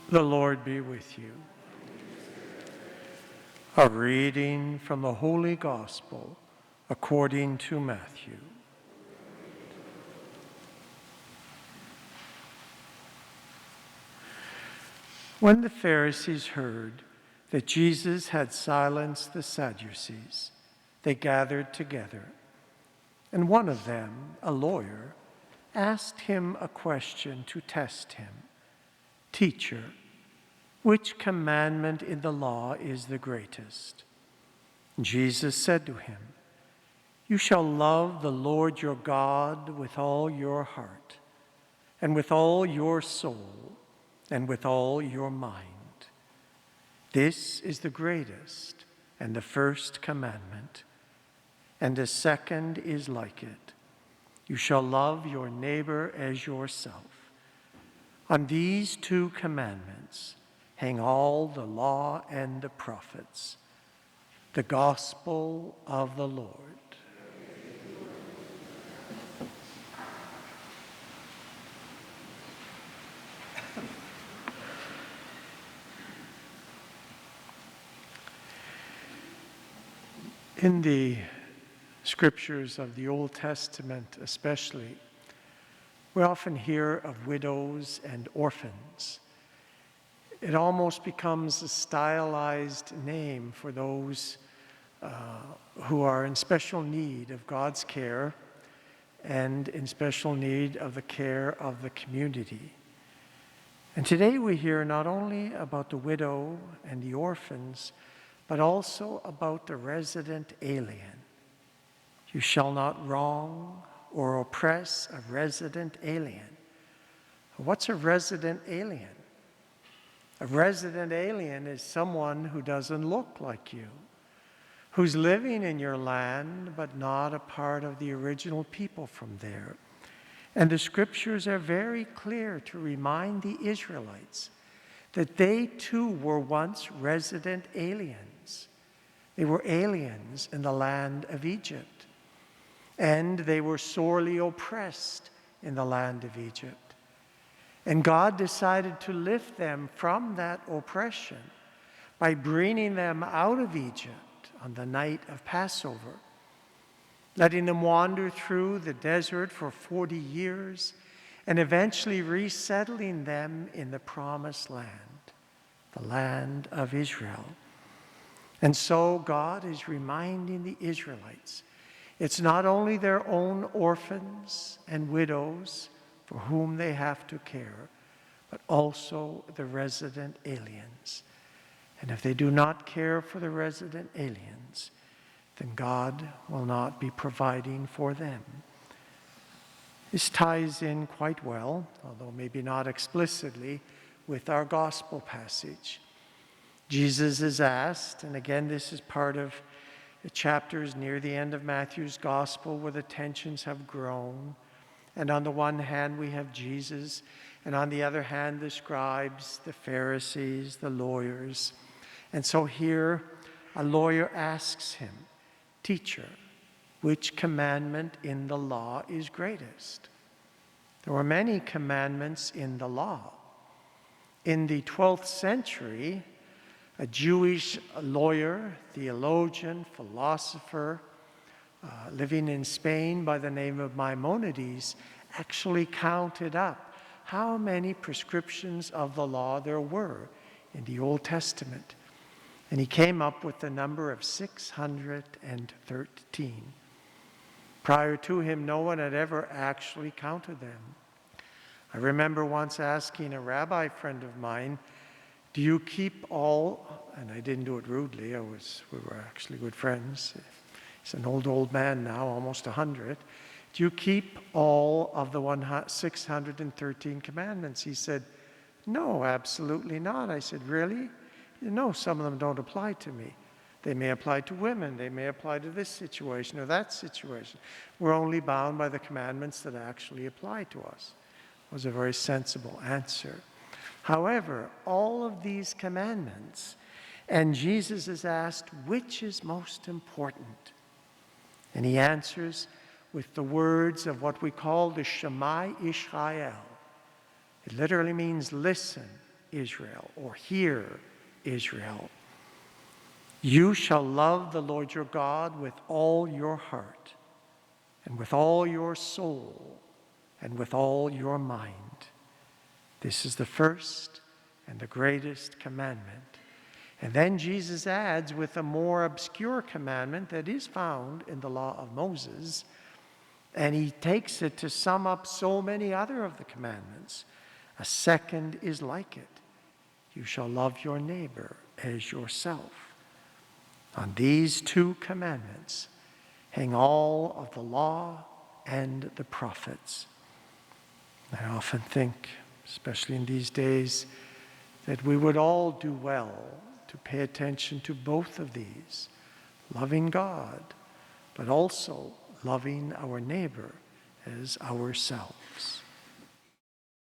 The Lord be with you. A reading from the Holy Gospel according to Matthew. When the Pharisees heard that Jesus had silenced the Sadducees, they gathered together. And one of them, a lawyer, asked him a question to test him. "Teacher, which commandment in the law is the greatest?" Jesus said to him, "You shall love the Lord your God with all your heart, and with all your soul, and with all your mind. This is the greatest and the first commandment. And the second is like it. You shall love your neighbor as yourself. On these two commandments hang all the law and the prophets." The Gospel of the Lord. In the scriptures of the Old Testament especially, we often hear of widows and orphans. It almost becomes a stylized name for those who are in special need of God's care and in special need of the care of the community. And today we hear not only about the widow and the orphans, but also about the resident alien. You shall not wrong or oppress a resident alien. What's a resident alien? A resident alien is someone who doesn't look like you, who's living in your land but not a part of the original people from there. And the scriptures are very clear to remind the Israelites that they too were once resident aliens. They were aliens in the land of Egypt, and they were sorely oppressed in the land of Egypt. And God decided to lift them from that oppression by bringing them out of Egypt on the night of Passover, letting them wander through the desert for 40 years, and eventually resettling them in the promised land, the land of Israel. And so God is reminding the Israelites, it's not only their own orphans and widows for whom they have to care, but also the resident aliens. And if they do not care for the resident aliens, then God will not be providing for them. This ties in quite well, although maybe not explicitly, with our gospel passage. Jesus is asked, and again this is part of the chapters near the end of Matthew's gospel where the tensions have grown. And on the one hand we have Jesus, and on the other hand the scribes, the Pharisees, the lawyers. And so here a lawyer asks him, "Teacher, which commandment in the law is greatest?" There were many commandments in the law. In the 12th century, a Jewish lawyer, theologian, philosopher, living in Spain by the name of Maimonides, actually counted up how many prescriptions of the law there were in the Old Testament. And he came up with the number of 613. Prior to him, no one had ever actually counted them. I remember once asking a rabbi friend of mine, "Do you keep all," and I didn't do it rudely, we were actually good friends. He's an old man now, almost 100. "Do you keep all of the 613 commandments?" He said, "No, absolutely not." I said, "Really?" "No, some of them don't apply to me. They may apply to women. They may apply to this situation or that situation. We're only bound by the commandments that actually apply to us." It was a very sensible answer. However, all of these commandments, and Jesus is asked, which is most important? And he answers with the words of what we call the Shema Israel. It literally means listen, Israel, or hear, Israel. You shall love the Lord your God with all your heart, and with all your soul, and with all your mind. This is the first and the greatest commandment. And then Jesus adds with a more obscure commandment that is found in the law of Moses, and he takes it to sum up so many other of the commandments. A second is like it. You shall love your neighbor as yourself. On these two commandments hang all of the law and the prophets. I often think, especially in these days, that we would all do well to pay attention to both of these, loving God, but also loving our neighbor as ourselves.